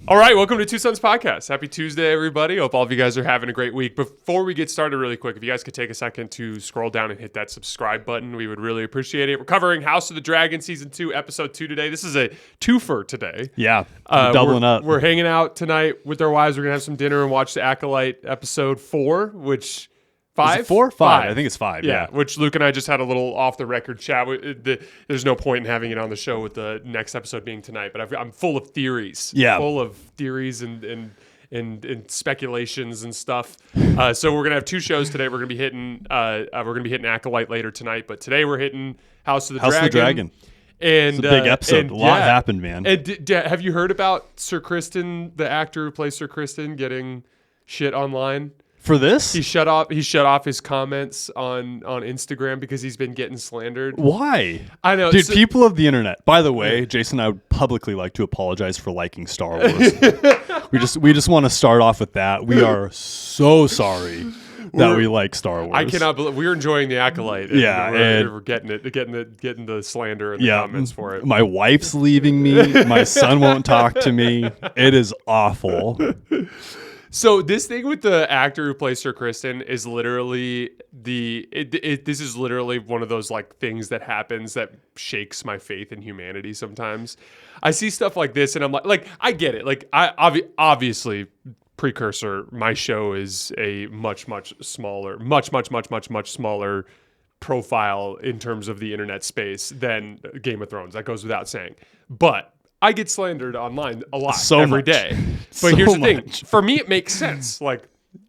All right, welcome to Two Sons Podcast. Happy Tuesday, everybody. Hope all of you guys are having a great week. Before we get started really quick, if you guys could take a second to scroll down and hit that subscribe button, we would really appreciate it. We're covering House of the Dragon Season 2, Episode 2 today. This is a twofer today. Yeah, doubling up. We're hanging out tonight with our wives. We're going to have some dinner and watch the Acolyte Episode 4, which... Five? Is it 4? 5. I think it's 5. Yeah, which Luke and I just had a little off-the-record chat. There's no point in having it on the show with the next episode being tonight, but I'm full of theories. Yeah. Full of theories and speculations and stuff. So we're gonna have two shows today. We're gonna be hitting Acolyte later tonight, but today we're hitting House of the Dragon. And it's a big episode. A lot happened, man. And have you heard about Sir Criston, the actor who plays Sir Criston, getting shit online? For this? He shut off his comments on Instagram because he's been getting slandered. Why? I know. Dude, people of the internet. By the way, Jason, I would publicly like to apologize for liking Star Wars. we just want to start off with that. We are so sorry that we like Star Wars. I cannot believe we're enjoying the Acolyte. And we're getting the slander and the comments for it. My wife's leaving me. My son won't talk to me. It is awful. So this thing with the actor who plays Sir Criston is literally this is literally one of those like things that happens that shakes my faith in humanity sometimes. I see stuff like this and I'm like I get it. Like I obviously precursor, my show is a much smaller profile in terms of the internet space than Game of Thrones. That goes without saying. But I get slandered online a lot every day. But here's the thing. For me, it makes sense. Like,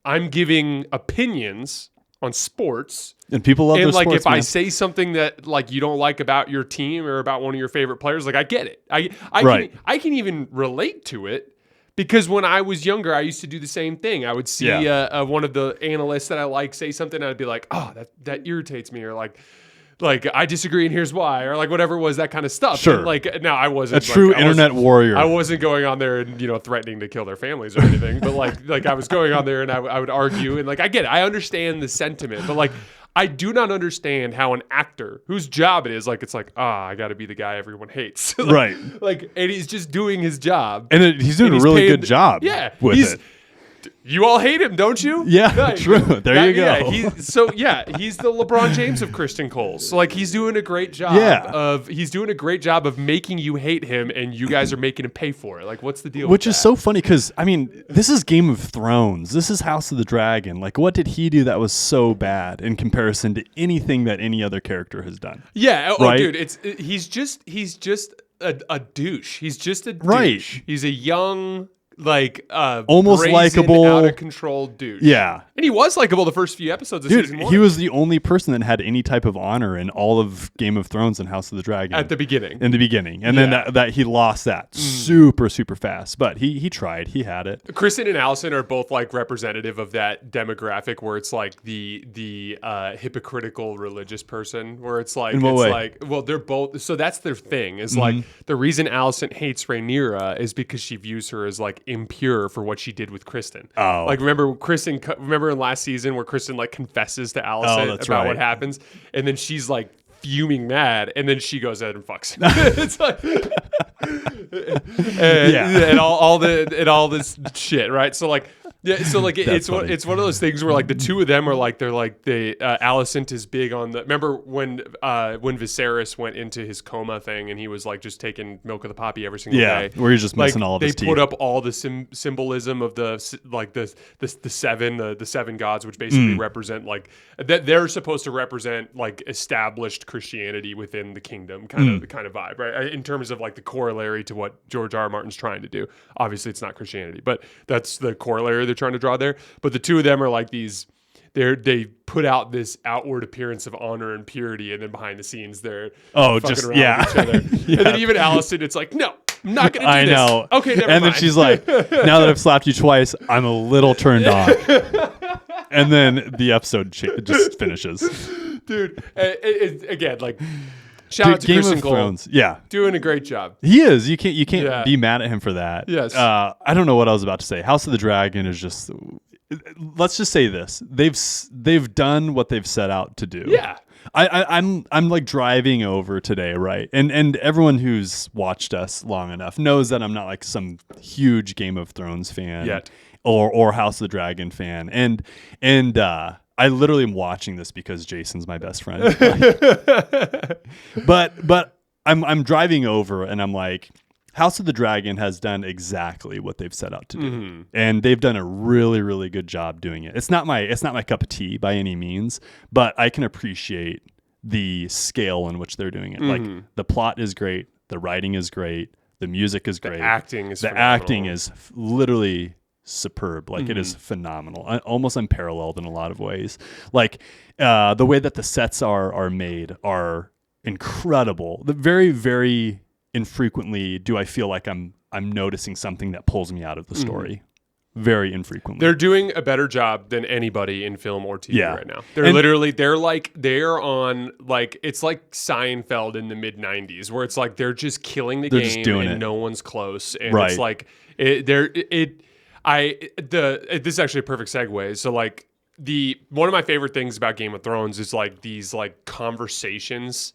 I'm giving opinions on sports. And people love their sports, sports, if I say something that, like, you don't like about your team or about one of your favorite players, like, I get it. I can even relate to it because when I was younger, I used to do the same thing. I would see one of the analysts that I like say something, and I'd be like, oh, that irritates me, or like I disagree and here's why, or like whatever it was, that kind of stuff. Sure. And like now I wasn't a true internet warrior. I wasn't going on there and threatening to kill their families or anything, but like I was going on there and I would argue and like I get it. I understand the sentiment, but like I do not understand how an actor whose job it is, like it's like I got to be the guy everyone hates, right? Like, and he's just doing his job, and he's doing a really good job. Yeah, with it. You all hate him, don't you? Yeah, true. There you go. He's the LeBron James of Christian Coles. So like he's doing a great job of making you hate him, and you guys are making him pay for it. Like, what's the deal? Which is so funny because I mean, this is Game of Thrones. This is House of the Dragon. Like, what did he do that was so bad in comparison to anything that any other character has done? Yeah. Right? Dude, he's just a douche. He's just a douche. Right. He's a young, like almost likable, out of control douche. Yeah, and he was likable the first few episodes of season 1. He was the only person that had any type of honor in all of Game of Thrones and House of the Dragon at the beginning. And then that he lost that super fast. But he tried. He had it. Kristen and Allison are both like representative of that demographic where it's like the hypocritical religious person, where it's like they're both. So that's their thing. Is like the reason Allison hates Rhaenyra is because she views her as like impure for what she did with Kristen. Oh, like remember in last season where Kristen like confesses to Allison about what happens, and then she's like fuming mad, and then she goes ahead and fucks him. It's like, and all this shit, right? So like. Yeah, so like it's one of those things where like the two of them are like Alicent is big on the. Remember when Viserys went into his coma thing and he was like just taking milk of the poppy every single day. Where he's just missing all of his teeth. They put up all the symbolism of the seven gods, which basically represent like that they're supposed to represent like established Christianity within the kingdom kind of vibe, right? In terms of like the corollary to what George R. R. Martin's trying to do. Obviously, it's not Christianity, but that's the corollary they're trying to draw there. But the two of them are like these. They put out this outward appearance of honor and purity, and then behind the scenes they're fucking around with each other. And then even Allison, it's like, no, I'm not going to do this. I know. Okay, never mind. And then she's like, now that I've slapped you twice, I'm a little turned on. And then the episode just finishes. Dude, again, like, shout out to Game Christian of Cole. Thrones. Yeah. Doing a great job. He is. You can't be mad at him for that. Yes. I don't know what I was about to say. House of the Dragon is just... Let's just say this. They've done what they've set out to do. Yeah. I'm like driving over today, right? And everyone who's watched us long enough knows that I'm not like some huge Game of Thrones fan Yet. or House of the Dragon fan. And I literally am watching this because Jason's my best friend. but I'm driving over and I'm like, House of the Dragon has done exactly what they've set out to do, and they've done a really, really good job doing it. It's not my cup of tea by any means, but I can appreciate the scale in which they're doing it. Like the plot is great, the writing is great, the music is great, the acting is literally superb. Like it is phenomenal, almost unparalleled in a lot of ways. Like the way that the sets are made are incredible. The very, very infrequently do I feel like I'm noticing something that pulls me out of the story. Very infrequently. They're doing a better job than anybody in film or TV right now. They're on like, it's like Seinfeld in the mid 90s where it's like, they're just killing the game and no one's close. And it's like, this is actually a perfect segue. So like one of my favorite things about Game of Thrones is like these like conversations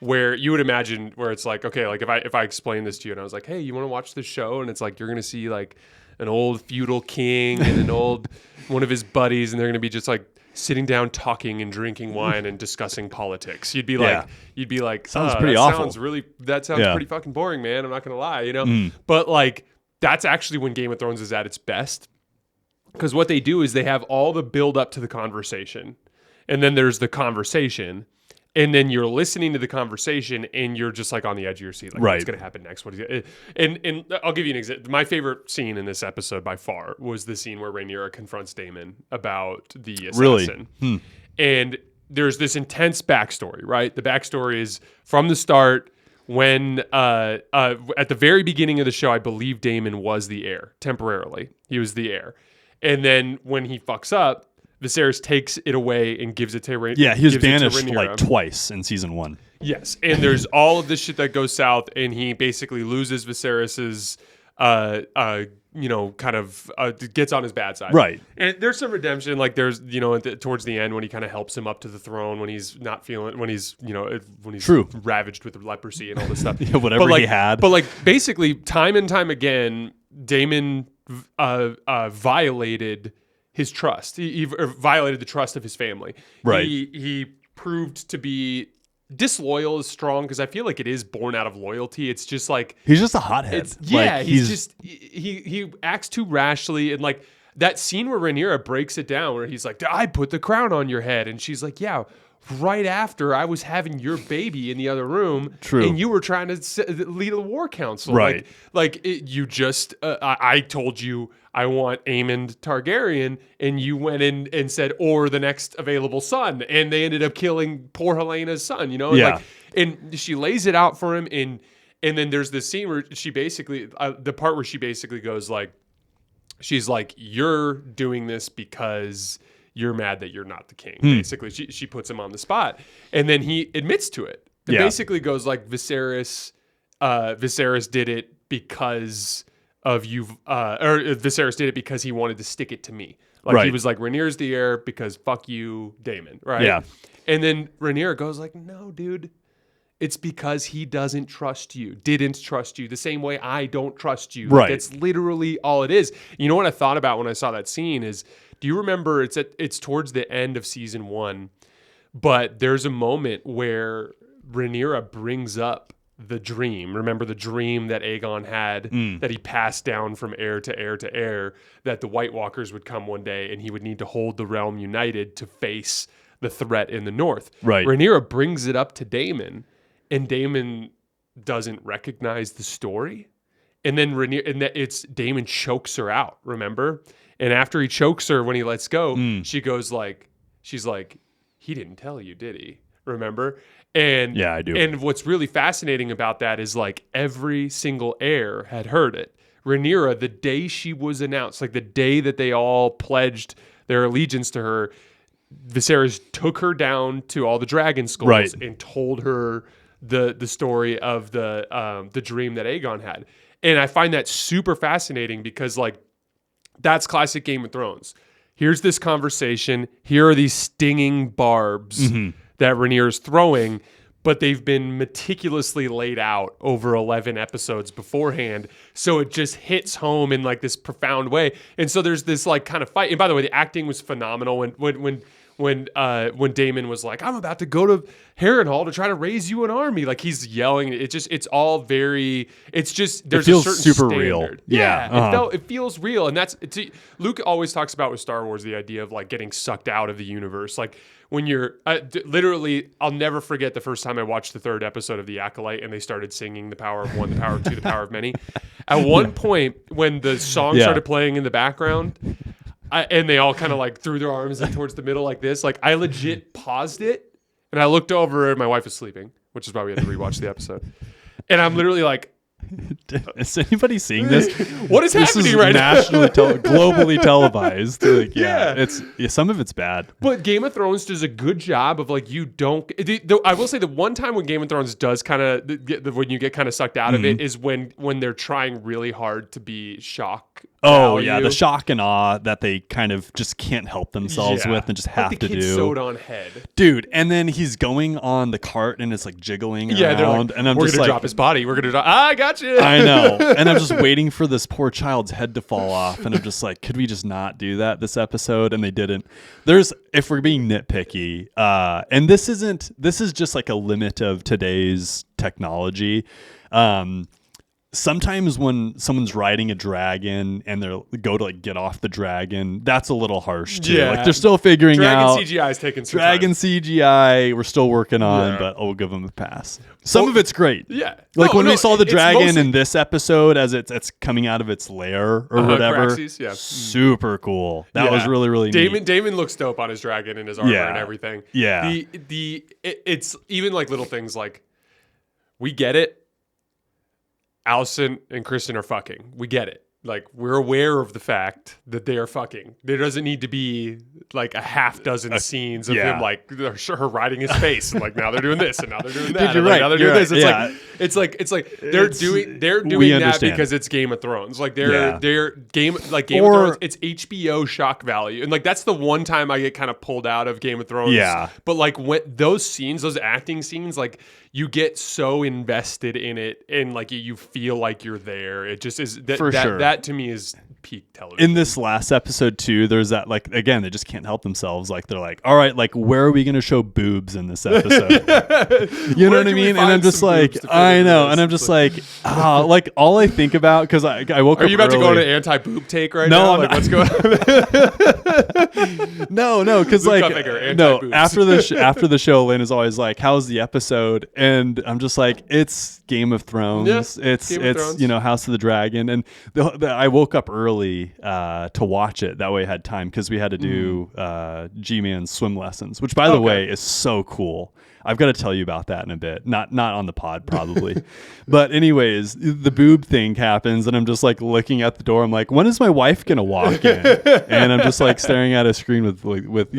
where you would imagine where it's like, okay, like if I explain this to you and I was like, hey, you want to watch this show? And it's like, you're going to see like an old feudal king and an old one of his buddies, and they're going to be just like sitting down talking and drinking wine and discussing politics. You'd be like, sounds pretty awful. That sounds pretty fucking boring, man. I'm not going to lie, you know? But like, that's actually when Game of Thrones is at its best. Because what they do is they have all the build up to the conversation. And then there's the conversation. And then you're listening to the conversation, and you're just like on the edge of your seat, like what's going to happen next? And I'll give you an example. My favorite scene in this episode by far was the scene where Rhaenyra confronts Daemon about the assassin. Really? And there's this intense backstory, right? The backstory is from the start when at the very beginning of the show, I believe Daemon was the heir temporarily. He was the heir, and then when he fucks up, Viserys takes it away and gives it to Rhaenyra. Yeah, he was banished like twice in season 1. Yes, and there's all of this shit that goes south, and he basically loses Viserys's, gets on his bad side. Right. And there's some redemption, like there's, towards the end when he kind of helps him up to the throne when he's not feeling, when he's True. ravaged with leprosy and all this stuff. Yeah, whatever he had. But like basically, time and time again, Daemon violated his trust. He violated the trust of his family. Right. He proved to be disloyal is strong because I feel like it is born out of loyalty. It's just like he's just a hothead. He acts too rashly, and like that scene where Rhaenyra breaks it down where he's like, I put the crown on your head, and she's like, yeah, right after I was having your baby in the other room. True. And you were trying to lead a war council. Right. I told you I want Aemond Targaryen, and you went in and said, or the next available son. And they ended up killing poor Helena's son, Yeah. And she lays it out for him. And then there's this scene where she basically, the part where she basically goes like, she's like, you're doing this because you're mad that you're not the king. Basically, she puts him on the spot. And then he admits to it. It basically goes like, Viserys did it because of you, or Viserys did it because he wanted to stick it to me. Like he was like, Rhaenyra's the heir because fuck you, Daemon, right? Yeah. And then Rhaenyra goes like, no, dude, it's because he didn't trust you the same way I don't trust you. Right. Like, that's literally all it is. You know what I thought about when I saw that scene is, do you remember it's towards the end of season 1, but there's a moment where Rhaenyra brings up the dream. Remember the dream that Aegon had that he passed down from heir to heir to heir, that the White Walkers would come one day and he would need to hold the realm united to face the threat in the north. Right. Rhaenyra brings it up to Daemon, and Daemon doesn't recognize the story. And then Daemon chokes her out, remember? And after he chokes her when he lets go, she's like, he didn't tell you, did he? Remember? And yeah, I do. And what's really fascinating about that is like every single heir had heard it. Rhaenyra, the day she was announced, like the day that they all pledged their allegiance to her, Viserys took her down to all the dragon skulls and told her the story of the dream that Aegon had. And I find that super fascinating because like that's classic Game of Thrones. Here's this conversation. Here are these stinging barbs that Rhaenyra's throwing, but they've been meticulously laid out over 11 episodes beforehand. So it just hits home in like this profound way. And so there's this like kind of fight. And by the way, the acting was phenomenal when Daemon was like, I'm about to go to Harrenhal to try to raise you an army. Like he's yelling. It's all very, it's just, there's a certain super standard. real. Yeah. It feels real. And Luke always talks about with Star Wars, the idea of like getting sucked out of the universe. Like when you're literally, I'll never forget the first time I watched the 3rd episode of The Acolyte and they started singing the power of one, the power of two, the power of many. At one point when the song started playing in the background, and they all kind of like threw their arms in towards the middle like this, like I legit paused it and I looked over and my wife was sleeping, which is why we had to rewatch the episode. And I'm literally like, is anybody seeing this? What is happening right now? Globally televised. Like, some of it's bad. But Game of Thrones does a good job of like, you don't. I will say the one time when Game of Thrones does kind of when you get kind of sucked out of it is when they're trying really hard to be shock. Oh yeah, the shock and awe that they kind of just can't help themselves with and just have like to the do. Sewed on head, dude. And then he's going on the cart and it's like jiggling around, like, and I'm we're just gonna like, drop his body. We're gonna drop. I got you. I know, and I'm just waiting for this poor child's head to fall off, and I'm just like, could we just not do that this episode? And they didn't. If we're being nitpicky, and this is just like a limit of today's technology. Sometimes when someone's riding a dragon and they go to like get off the dragon, that's a little harsh too. Yeah. Like they're still figuring out. Dragon CGI is taking some Dragon time. CGI we're still working on, but I'll give them a pass. Some of it's great. Yeah. Like when we saw the dragon mostly in this episode as it's coming out of its lair or whatever. Craxes, yeah. Super cool. That was really, really neat. Damon looks dope on his dragon and his armor and everything. Yeah. It's even like little things like, we get it. Allison and Kristen are fucking. We get it. Like, we're aware of the fact that they are fucking. There doesn't need to be like a half dozen scenes of him like her riding his face and like now they're doing this and now they're doing that. Dude, you're and, like, right. Now they're doing this. It's It's like they're doing that because it's Game of Thrones. Like they're Game of Thrones. It's HBO shock value, and like that's the one time I get kind of pulled out of Game of Thrones. Yeah. But like when those scenes, those acting scenes, like you get so invested in it and like you feel like you're there. It just is that to me is peak television. In this last episode too, there's that like again they just can't help themselves. Like they're like, all right, like where are we going to show boobs in this episode? You know what I mean? And I'm just like, I know, and I'm just like, like all I think about because I woke up. Are you about early. to go to anti-boob take right now? Like, what's going on? No, because like after the show, Lynn is always like, "How's the episode?" And I'm just like, "It's Game of Thrones. Yeah, it's House of the Dragon." And I woke up early to watch it. That way, I had time because we had to do G-Man's swim lessons, which by the way is so cool. I've got to tell you about that in a bit. Not on the pod probably. But anyways, the boob thing happens and I'm just like looking at the door. I'm like, when is my wife going to walk in? And I'm just like staring at a screen with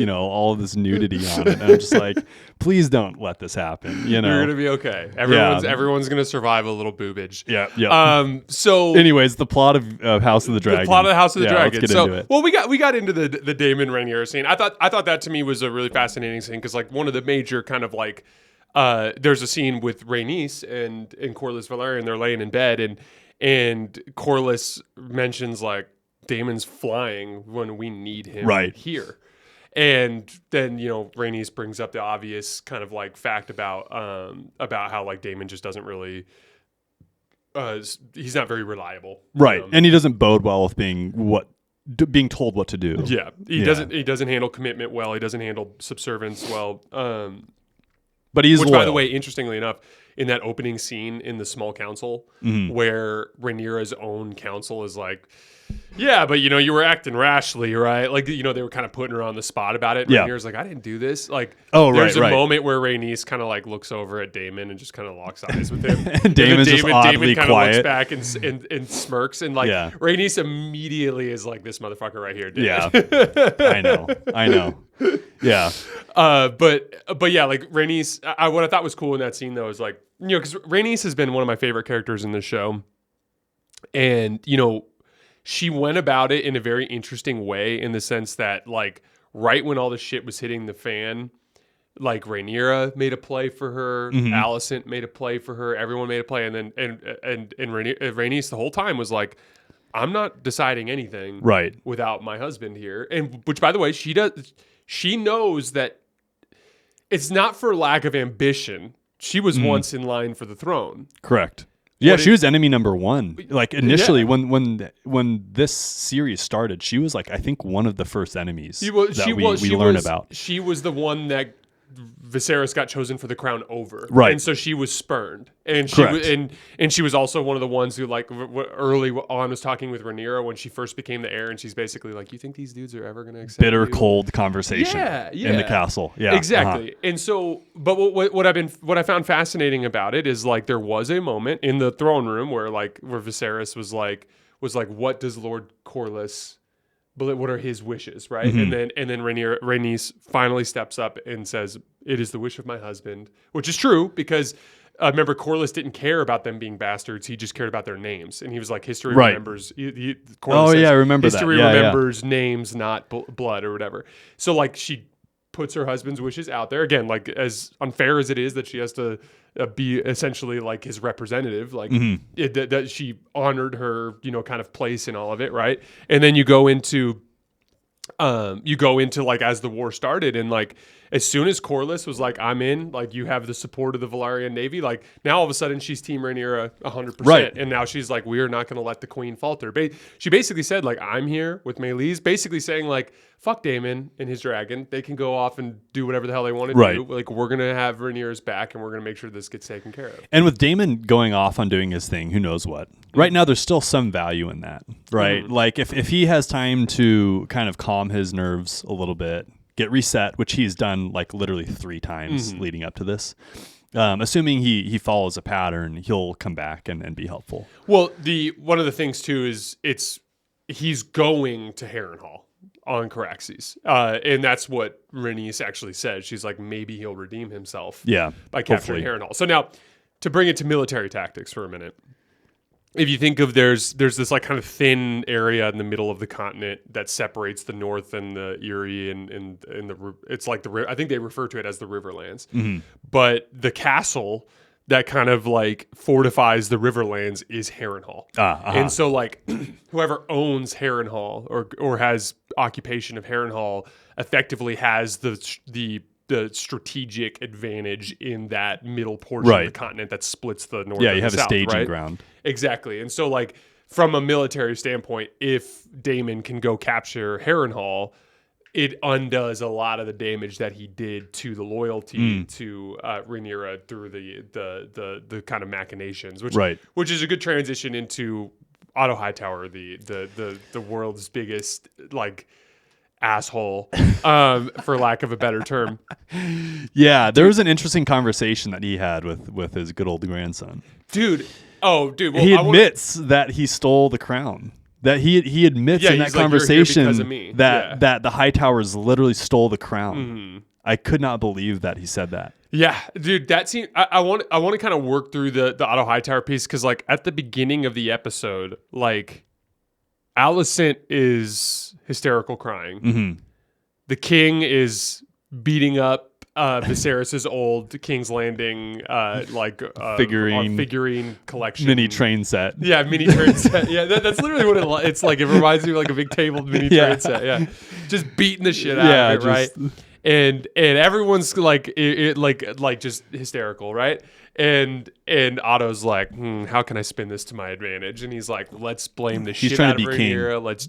all of this nudity on it. And I'm just like, please don't let this happen. You're going to be okay. Everyone's going to survive a little boobage. Yeah. So anyways, the plot of House of the Dragon. The plot of House of the Dragon. Let's get into it. Well, we got into the Daemon Rhaenyra scene. I thought that to me was a really fascinating scene because like one of the major kind of like there's a scene with Rhaenys and Corlys Velaryon. They're laying in bed and Corlys mentions like Daemon's flying when we need him here. And then, Rhaenys brings up the obvious kind of like fact about how like Daemon just doesn't really he's not very reliable. Right. And he doesn't bode well with being told what to do. Yeah. He doesn't handle commitment well. He doesn't handle subservience well. But he's which, loyal. By the way, interestingly enough, in that opening scene in the small council where Rhaenyra's own council is like, yeah, but you were acting rashly, right? Like, they were kind of putting her on the spot about it. Rhaenyra's like, I didn't do this. Like, there's a moment where Rhaenys kind of like looks over at Daemon and just kind of locks eyes with him. And Daemon's just oddly kind quiet. Looks back and smirks and like Rhaenys immediately is like, this motherfucker right here. Yeah, I know. Yeah. But yeah, like Rhaenys, what I thought was cool in that scene though is like, because Rhaenys has been one of my favorite characters in this show, and she went about it in a very interesting way in the sense that like right when all the shit was hitting the fan, like Rhaenyra made a play for her, Mm-hmm. Alicent made a play for her, everyone made a play, and then Rhaenys the whole time was like, I'm not deciding anything Right. without my husband here. And which, by the way, she knows that it's not for lack of ambition. She was once in line for the throne. Correct. Yeah, What she it- was enemy number one. Like initially, Yeah. when this series started, she was like, I think, one of the first enemies we learn about. She was the one that Viserys got chosen for the crown over, Right. And so she was spurned, and Correct. and she was also one of the ones who like early on was talking with Rhaenyra when she first became the heir, and she's basically like, "You think these dudes are ever going to accept Bitter, you?" cold conversation in the castle. Yeah, exactly. And so, but what I found fascinating about it is like there was a moment in the throne room where Viserys was like, "What does Lord Corlys?" But what are his wishes, right? Mm-hmm. And then Rhaenys finally steps up and says, "It is the wish of my husband," which is true because remember Corlys didn't care about them being bastards; he just cared about their names, and he was like, "History Right. remembers." Corlys Oh, says, yeah, I remember that. History Yeah, yeah. remembers names, not blood or whatever. So like she puts her husband's wishes out there again, like as unfair as it is that she has to be essentially like his representative, like that she honored her, kind of place in all of it, right? And then you go into like as the war started, and like as soon as Corlys was like, "I'm in," like you have the support of the Valyrian Navy, like now all of a sudden she's Team Rhaenyra 100%, Right. and now she's like, "We are not going to let the Queen falter." She basically said like, "I'm here with Meleys," basically saying like, "Fuck Daemon and his dragon, they can go off and do whatever the hell they want to Right. do. Like we're gonna have Rhaenyra's back, and we're gonna make sure this gets taken care of." And with Daemon going off on doing his thing, who knows what? Right now, there's still some value in that, right? Like if he has time to kind of calm his nerves a little bit, get reset, which he's done like literally 3 times leading up to this. Assuming he follows a pattern, he'll come back and be helpful. Well, one of the things too is he's going to Harrenhal on Caraxes, and that's what Rhaenys actually said. She's like, maybe he'll redeem himself, by capturing Harrenhal. So now, to bring it to military tactics for a minute, if you think of there's this like kind of thin area in the middle of the continent that separates the north and the Erie and it's like I think they refer to it as the Riverlands, but the castle that kind of like fortifies the Riverlands is Harrenhal. And so like whoever owns Harrenhal or has occupation of Harrenhal effectively has the strategic advantage in that middle portion of the continent that splits the north. Yeah, and you have the a south, staging right? ground. Exactly. And so like from a military standpoint, if Daemon can go capture Harrenhal, it undoes a lot of the damage that he did to the loyalty to Rhaenyra through the kind of machinations, which is a good transition into Otto Hightower, the world's biggest like asshole, for lack of a better term. Yeah, there was an interesting conversation that he had with his good old grandson. Dude. Well, he admits that he stole the crown. That he admits in that he's like, "You're here because of conversation me." that the Hightowers literally stole the crown. I could not believe that he said that. Yeah, dude, that scene. I want to kind of work through the Otto Hightower piece because like at the beginning of the episode, like Alicent is hysterical crying. The king is beating up Viserys's old King's Landing figurine collection, Mini train set. Yeah, mini train set. Yeah, that's literally what it's like. It reminds me of like a big table mini train set. Yeah, just beating the shit out of it, right? And everyone's like like just hysterical, right? And Otto's like, how can I spin this to my advantage? And he's like, let's blame the shit out of Rhaenyra. Let's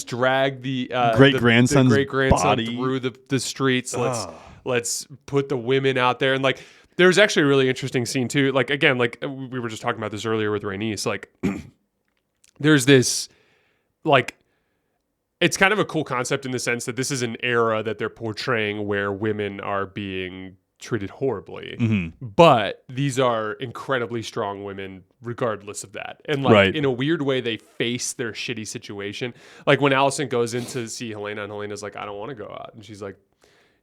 drag the great grandson's body through the streets. Let's put the women out there. And like, there's actually a really interesting scene too. Like again, like we were just talking about this earlier with Rhaenys. Like, there's this like. It's kind of a cool concept in the sense that this is an era that they're portraying where women are being treated horribly, but these are incredibly strong women regardless of that. And like in a weird way, they face their shitty situation. Like when Alicent goes in to see Helena and Helena's like, I don't want to go out. And she's like,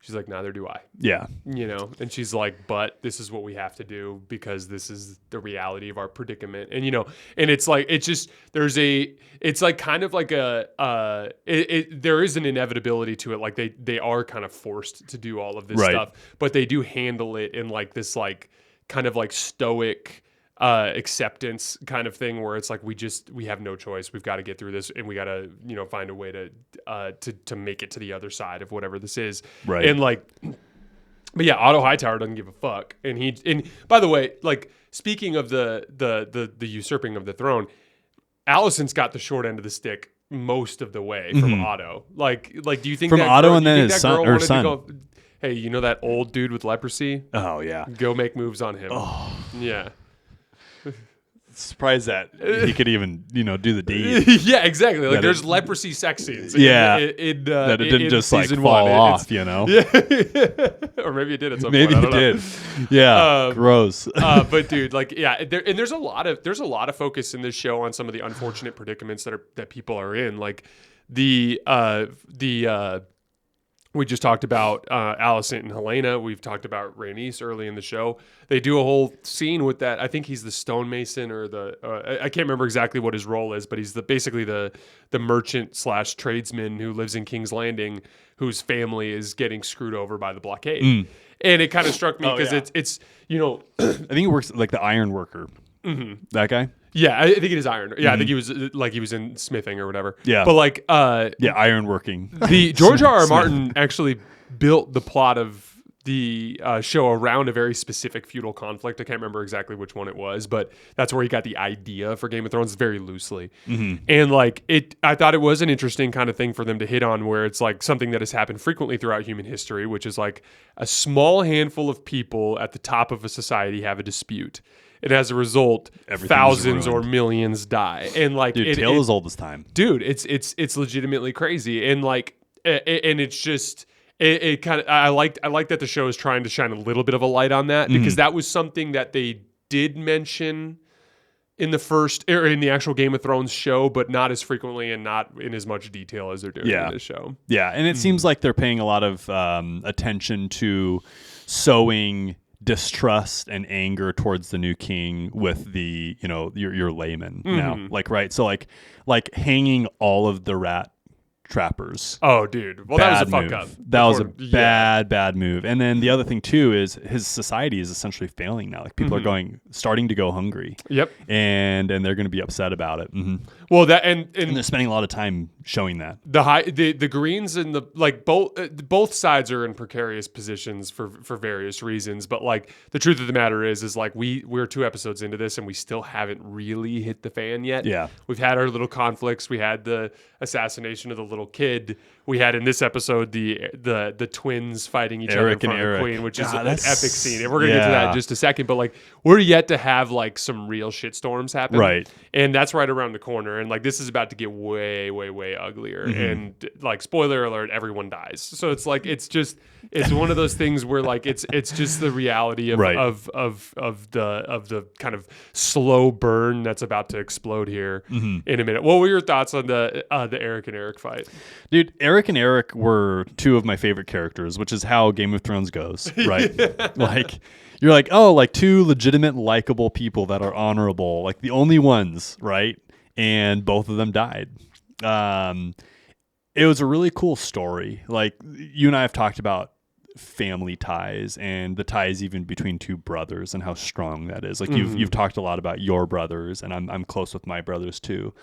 She's like, neither do I. Yeah. You know, and she's like, but this is what we have to do because this is the reality of our predicament. And, you know, and it's like, it's just, it's like kind of like there is an inevitability to it. Like they are kind of forced to do all of this stuff, but they do handle it in like this, like kind of like stoic, acceptance kind of thing where it's like we have no choice. We've got to get through this, and we got to, you know, find a way to make it to the other side of whatever this is. Right. And like, but yeah, Otto Hightower doesn't give a fuck. And by the way, like speaking of the usurping of the throne, Alicent's got the short end of the stick most of the way from Otto. Like do you think from that Otto girl, and then his son or son? To go, hey, you know that old dude with leprosy? Oh yeah. Go make moves on him. Oh yeah. Surprised that he could even, you know, do the deed. Yeah, exactly. Like there's leprosy sex scenes. Yeah, that it didn't just like fall off, you know. Yeah, or maybe it did at some maybe point. Maybe it did. Yeah, gross. But dude, like, yeah, there's a lot of focus in this show on some of the unfortunate predicaments that people are in. Like we just talked about Alicent and Helena. We've talked about Rhaenys early in the show. They do a whole scene with that. I think he's the stonemason or I can't remember exactly what his role is, but he's basically the merchant / tradesman who lives in King's Landing, whose family is getting screwed over by the blockade. And it kind of struck me because it's you know, I think it works like the iron worker. That guy. Yeah, I think it is iron. Yeah, I think he was in smithing or whatever. Yeah, but like iron working. The George R.R. Martin actually built the plot of the show around a very specific feudal conflict. I can't remember exactly which one it was, but that's where he got the idea for Game of Thrones very loosely. And like I thought it was an interesting kind of thing for them to hit on, where it's like something that has happened frequently throughout human history, which is like a small handful of people at the top of a society have a dispute. And as a result, thousands or millions die. And like, dude, tale as old as time. Dude, it's legitimately crazy. And like, and it's just, it kind of, I like that the show is trying to shine a little bit of a light on that, because that was something that they did mention in the first, or in the actual Game of Thrones show, but not as frequently and not in as much detail as they're doing in this show. Yeah. And it seems like they're paying a lot of attention to sowing distrust and anger towards the new king with the, you know, your layman now, like, right? So like hanging all of the rat trappers. Oh, dude. Well, that was a fuck up. That was a bad move. And then the other thing too is his society is essentially failing now. Like people are starting to go hungry. Yep. And they're going to be upset about it. Well, that and they're spending a lot of time showing that the Greens and the like both sides are in precarious positions for various reasons. But like the truth of the matter is like we're 2 episodes into this and we still haven't really hit the fan yet. Yeah. We've had our little conflicts. We had the assassination of the little kid. We had in this episode the twins fighting each other in front of the queen, which is an epic scene. And we're gonna get to that in just a second. But like we're yet to have like some real shitstorms happen. Right. And that's right around the corner. And like this is about to get way, way, way uglier. And like spoiler alert, everyone dies. So it's like it's one of those things where like it's just the reality of the kind of slow burn that's about to explode here in a minute. What were your thoughts on the Eric and Eric fight? Dude, Eric and Eric were 2 of my favorite characters, which is how Game of Thrones goes, right? Like you're like, oh, like 2 legitimate, likable people that are honorable, like the only ones, right? And both of them died. It was a really cool story. Like you and I have talked about family ties and the ties even between 2 brothers and how strong that is. Like you've talked a lot about your brothers, and I'm close with my brothers too.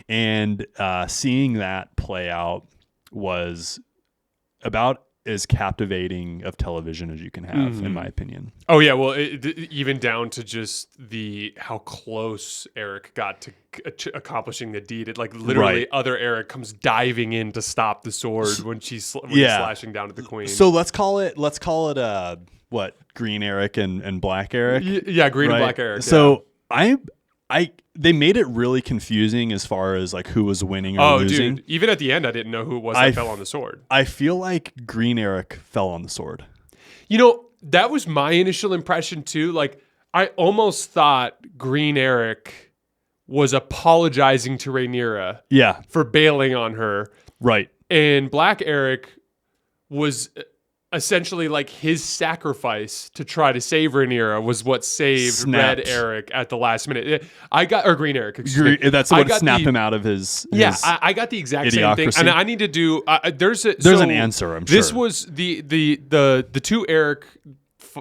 And seeing that play out was about as captivating of television as you can have, in my opinion. Oh yeah, well, even down to just how close Eric got to accomplishing the deed. It like literally other Eric comes diving in to stop the sword when he's slashing down at the queen. So let's call it what, Green Eric and Black Eric? Yeah, Green and Black Eric. So they made it really confusing as far as like who was winning or losing. Dude, even at the end I didn't know who it was that fell on the sword. I feel like Green Eric fell on the sword. You know, that was my initial impression too. Like I almost thought Green Eric was apologizing to Rhaenyra for bailing on her. Right. And Black Eric was essentially like his sacrifice to try to save Rhaenyra was what saved Snapped. Red Eric at the last minute. Or Green Eric. Excuse me. That's what snapped him out of his I got the exact same thing, and I need to do. There's an answer. I'm sure this was the two Eric.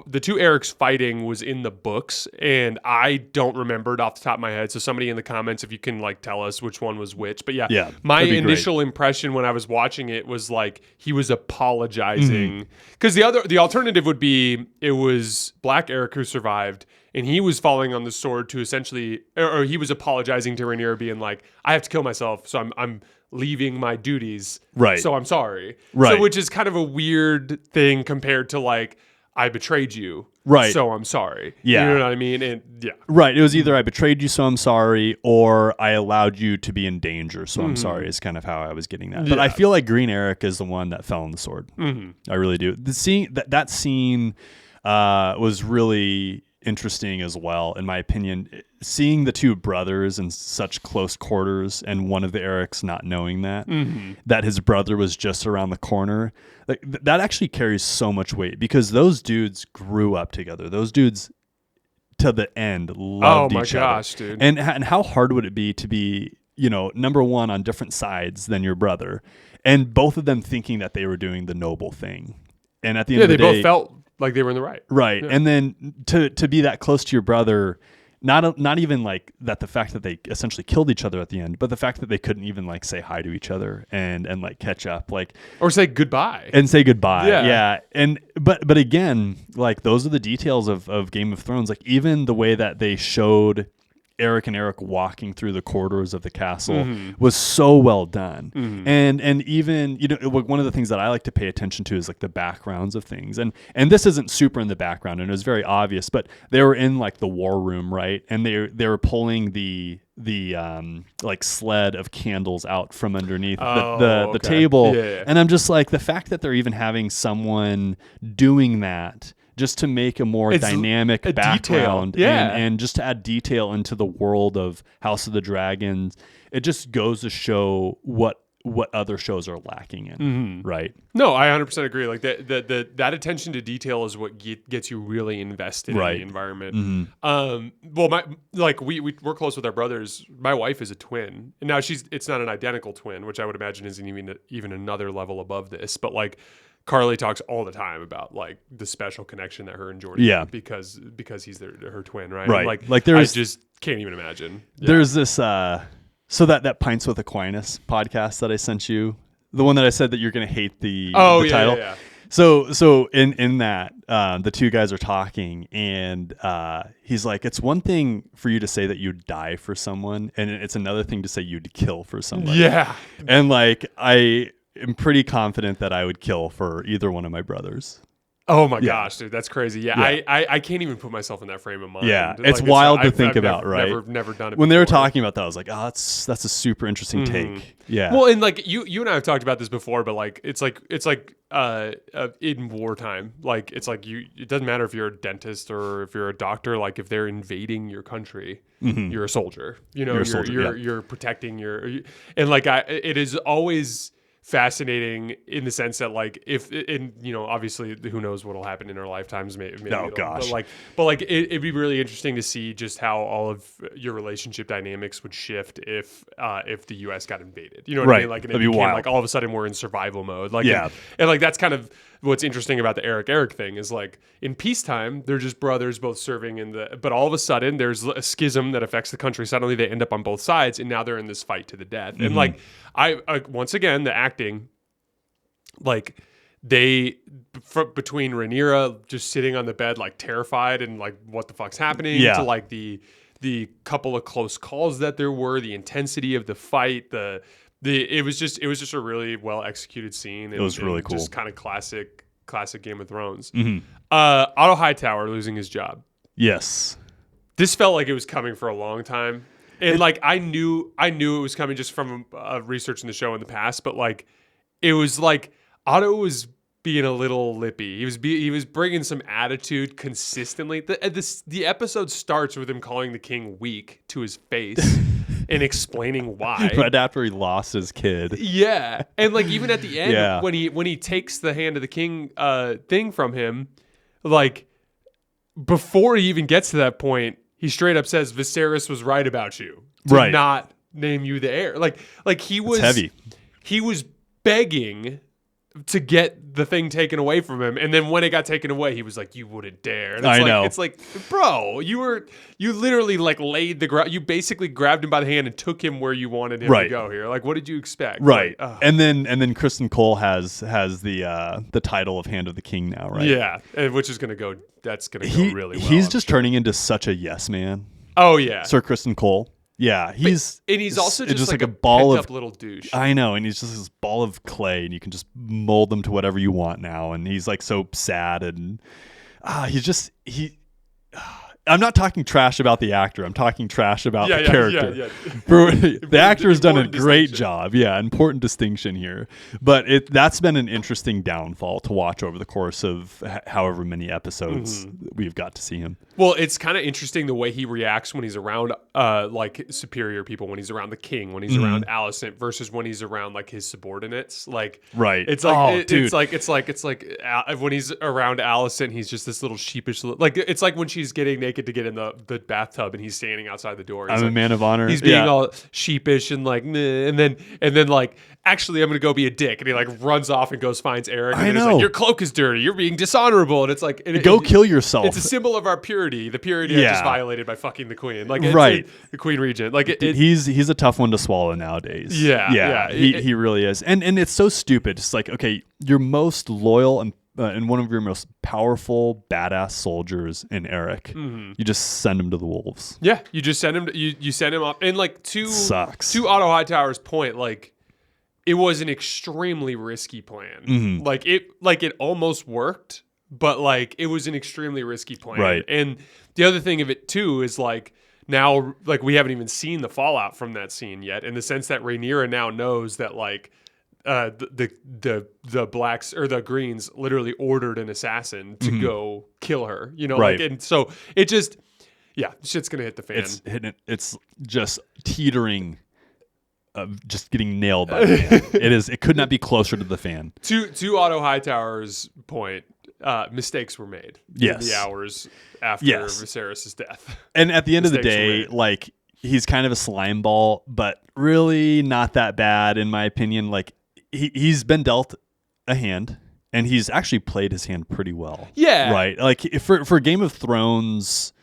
The two Erics fighting was in the books, and I don't remember it off the top of my head. So somebody in the comments, if you can like tell us which one was which. But yeah, my initial impression when I was watching it was like he was apologizing, because the alternative would be it was Black Eric who survived, and he was falling on the sword to essentially, or he was apologizing to Rhaenyra, being like, I have to kill myself, so I'm leaving my duties, right? So I'm sorry, right? So, which is kind of a weird thing compared to like, I betrayed you, right? So I'm sorry. Yeah, you know what I mean. And right. It was either I betrayed you, so I'm sorry, or I allowed you to be in danger, so I'm sorry. Is kind of how I was getting that. But I feel like Green Eric is the one that fell on the sword. I really do. The scene that scene was really interesting as well, in my opinion. Seeing the two brothers in such close quarters, and one of the Erics not knowing that his brother was just around the corner, like that actually carries so much weight, because those dudes grew up together. Those dudes to the end loved each other. Oh my gosh, dude! And how hard would it be to be, number one, on different sides than your brother, and both of them thinking that they were doing the noble thing, and at the end of the day, they both felt like they were in the right. Right. Yeah. And then to be that close to your brother, not even like that, the fact that they essentially killed each other at the end, but the fact that they couldn't even like say hi to each other and like catch up, like, or say goodbye. Yeah. And but again, like, those are the details of Game of Thrones. Like, even the way that they showed Eric and Eric walking through the corridors of the castle was so well done. And even, one of the things that I like to pay attention to is like the backgrounds of things. And this isn't super in the background, and it was very obvious, but they were in like the war room, right? And they were pulling the like sled of candles out from underneath the table. Yeah. And I'm just like, the fact that they're even having someone doing that just to make a more dynamic background, and just to add detail into the world of House of the Dragons, it just goes to show what other shows are lacking in, right? No, I 100% agree. Like that attention to detail is what gets you really invested in the environment. Well, we're close with our brothers. My wife is a twin, and now it's not an identical twin, which I would imagine is even another level above this, but like, Carly talks all the time about like the special connection that her and Jordan have because he's her twin, right? Right. And like I just can't even imagine. Yeah. There's this so that Pints with Aquinas podcast that I sent you, the one that I said that you're going to hate the title. Yeah. So in that, the two guys are talking, and he's like, it's one thing for you to say that you'd die for someone, and it's another thing to say you'd kill for somebody. Yeah. And like, I'm pretty confident that I would kill for either one of my brothers. Oh my gosh, dude, that's crazy. Yeah. I can't even put myself in that frame of mind. Yeah, it's wild to think about, right? Never done it when before. they were talking about that, I was like, oh, that's a super interesting take. Yeah. Well, and like you and I have talked about this before, but like it's like in wartime, like it's like it doesn't matter if you're a dentist or if you're a doctor. Like, if they're invading your country, you're a soldier. You're protecting and like it is always fascinating in the sense that like obviously who knows what'll happen in our lifetimes, maybe gosh, but it'd be really interesting to see just how all of your relationship dynamics would shift if the US got invaded, what I mean? Like, and it became wild. Like all of a sudden we're in survival mode, like, and like that's kind of what's interesting about the Eric thing is, like, in peacetime they're just brothers both serving but all of a sudden there's a schism that affects the country. Suddenly they end up on both sides, and now they're in this fight to the death. And like, I once again, the acting, like, between Rhaenyra just sitting on the bed like terrified and like what the fuck's happening, to like the couple of close calls that there were, the intensity of the fight, it was just a really well executed scene. And, it was really cool, just kind of classic Game of Thrones. Otto Hightower losing his job. Yes, this felt like it was coming for a long time, and like I knew it was coming just from researching the show in the past. But like, it was like Otto was being a little lippy. He was bringing some attitude consistently. The episode starts with him calling the king weak to his face. and explaining why. Right after he lost his kid. Yeah. And like even at the end Yeah. when he takes the hand of the king thing from him, like before he even gets to that point, he straight up says Viserys was right about you to Right. not name you the heir. Like he was heavy. He was begging to get the thing taken away from him, and then when it got taken away, he was like, "You wouldn't dare." And it's I know. It's like, bro, you literally like laid the ground. You basically grabbed him by the hand and took him where you wanted him to go. Here, like, what did you expect? Right. Like, and then Kristen Cole has the title of Hand of the King now, right? Yeah, which is gonna go. That's gonna go really well. He's just turning into such a yes man. Oh yeah, Sir Kristen Cole. Yeah, and he's also just like a ball of little douche. I know, and he's just this ball of clay, and you can just mold him to whatever you want now. And he's like so sad, and I'm not talking trash about the actor. I'm talking trash about the character. The actor has done a great job. Yeah, important distinction here. But that's been an interesting downfall to watch over the course of however many episodes we've got to see him. Well, it's kind of interesting the way he reacts when he's around like superior people, when he's around the king, when he's around Alicent, versus when he's around like his subordinates. Like, right? It's like it's like when he's around Alicent, he's just this little sheepish. Like it's like when she's getting naked to get in the bathtub and he's standing outside the door. He's I'm like, a man of honor. He's being all sheepish and like, meh, and then like, actually, I'm gonna go be a dick, and he like runs off and goes finds Eric. And he's like, your cloak is dirty. You're being dishonorable, and it's like, go kill yourself. It's a symbol of our purity. The purity I just violated by fucking the queen. Like, right, the queen regent. Like, he's a tough one to swallow nowadays. Yeah. He really is, and it's so stupid. It's like, okay, your most loyal and one of your most powerful, badass soldiers in Eric, you just send him to the wolves. Yeah, you just send him. You send him up, and like to Otto Hightower's point, like it was an extremely risky plan. Like it almost worked, but like it was an extremely risky plan. Right. And the other thing of it too is like now, like we haven't even seen the fallout from that scene yet, in the sense that Rhaenyra now knows that like. The blacks or the greens literally ordered an assassin to go kill her, you know, right. like, and so it just, shit's gonna hit the fan. It's hitting. It's just teetering, just getting nailed by the fan. It could not be closer to the fan. To Otto Hightower's point, mistakes were made in the hours after Viserys' death. And at the end of the day, like, he's kind of a slime ball, but really not that bad in my opinion. Like, he's been dealt a hand, and he's actually played his hand pretty well. Yeah. Right? Like, for Game of Thrones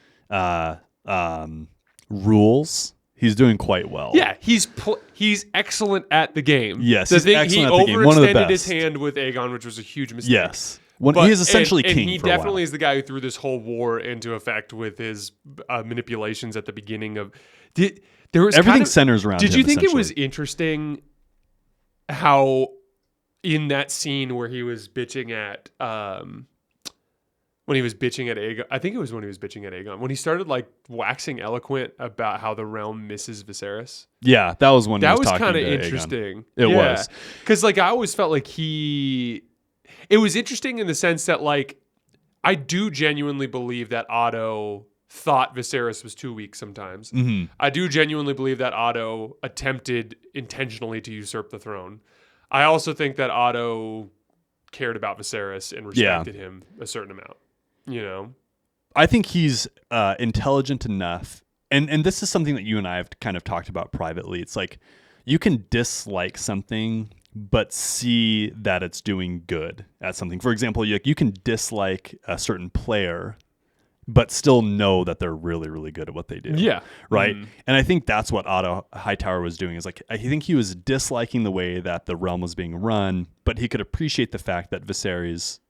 rules, he's doing quite well. Yeah, he's excellent at the game. Yes, he's excellent at the game. He One of the overextended best. his hand with Aegon, which was a huge mistake. Yes. He is essentially king. And he for a while. definitely is the guy who threw this whole war into effect with his manipulations at the beginning of... There was everything centers around him. Did you think it was interesting how in that scene where he was bitching at Aegon, I think it was when he was bitching at Aegon, when he started like waxing eloquent about how the realm misses Viserys? Yeah, that was when that he was kind of Aegon. interesting. It was, because like I always felt like it was interesting in the sense that like I do genuinely believe that Otto thought Viserys was too weak sometimes. I do genuinely believe that Otto attempted intentionally to usurp the throne. I also think that Otto cared about Viserys and respected him a certain amount, you know? I think he's intelligent enough, and this is something that you and I have kind of talked about privately. It's like, you can dislike something but see that it's doing good at something. For example, you can dislike a certain player but still know that they're really, really good at what they do. Yeah. Right? And I think that's what Otto Hightower was doing. Is like, I think he was disliking the way that the realm was being run, but he could appreciate the fact that Viserys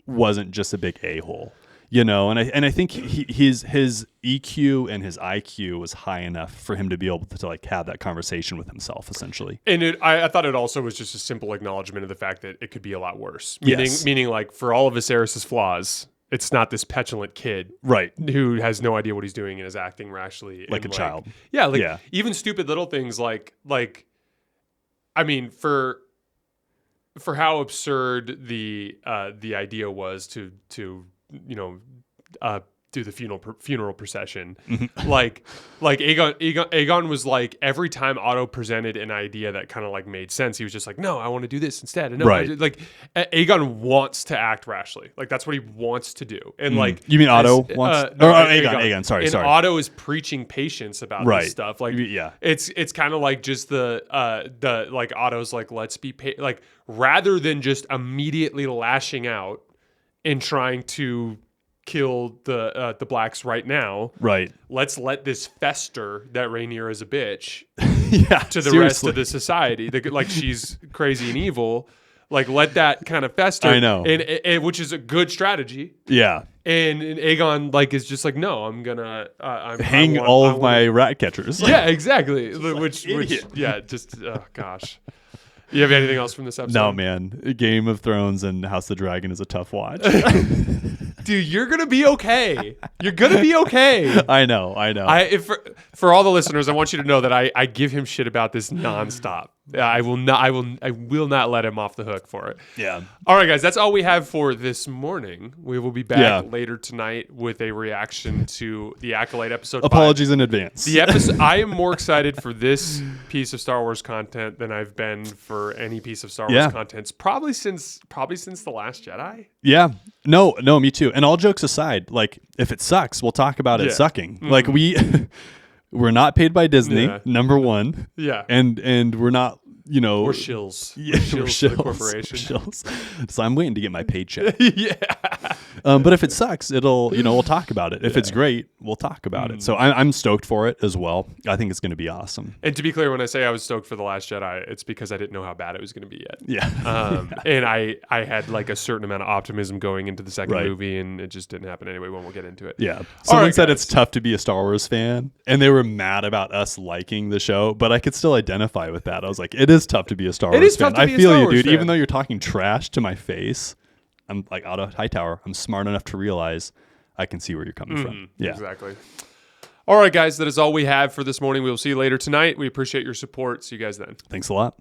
wasn't just a big a-hole. You know, and I think his EQ and his IQ was high enough for him to be able to like have that conversation with himself, essentially. And I thought it also was just a simple acknowledgement of the fact that it could be a lot worse. Yes. Meaning like, for all of Viserys' flaws, it's not this petulant kid, right, who has no idea what he's doing and is acting rashly, like a child. Yeah, even stupid little things like I mean, for how absurd the idea was to do the funeral procession. Like Aegon was like, every time Otto presented an idea that kind of like made sense, he was just like, no, I want to do this instead. And no, Right. like Aegon wants to act rashly. Like that's what he wants to do. And like, you mean Otto wants? no, Aegon. Sorry. Otto is preaching patience about this stuff. Like, yeah, it's kind of like just the like Otto's like, let's be like, rather than just immediately lashing out and trying to kill the blacks right now. Right. Let's let this fester that Rhaenyra is a bitch to the seriously. rest of the society. Like she's crazy and evil. Like let that kind of fester. I know. And which is a good strategy. Yeah. And Aegon like is just like, no, I'm gonna hang all of my rat catchers. Yeah, exactly. which yeah, just oh gosh. You have anything else from this episode? No, man. Game of Thrones and House of the Dragon is a tough watch. Dude, you're gonna be okay. You're gonna be okay. I know. For all the listeners, I want you to know that I give him shit about this nonstop. I will not let him off the hook for it. Yeah. All right, guys, that's all we have for this morning. We will be back later tonight with a reaction to the Acolyte episode. Apologies in advance. The episode. I am more excited for this piece of Star Wars content than I've been for any piece of Star Wars content. Probably since The Last Jedi. Yeah. No, me too. And all jokes aside, like if it sucks, we'll talk about it sucking. Like we're not paid by Disney, number one. Yeah. And we're not, we're shills. Yeah, we're shills to the corporation. Shills. So I'm waiting to get my paycheck. Yeah. But if it sucks, we'll talk about it. If it's great, we'll talk about it. So I'm stoked for it as well. I think it's going to be awesome. And to be clear, when I say I was stoked for The Last Jedi, it's because I didn't know how bad it was going to be yet. Yeah. And I had like a certain amount of optimism going into the second movie, and it just didn't happen anyway when we'll get into it. Yeah. Someone said it's tough to be a Star Wars fan, and they were mad about us liking the show, but I could still identify with that. I was like, it is tough to be a Star Wars fan. I feel you, dude. Even though you're talking trash to my face, I'm like Otto Hightower. I'm smart enough to realize I can see where you're coming from. Yeah, exactly. All right, guys, that is all we have for this morning. We will see you later tonight. We appreciate your support. See you guys then. Thanks a lot.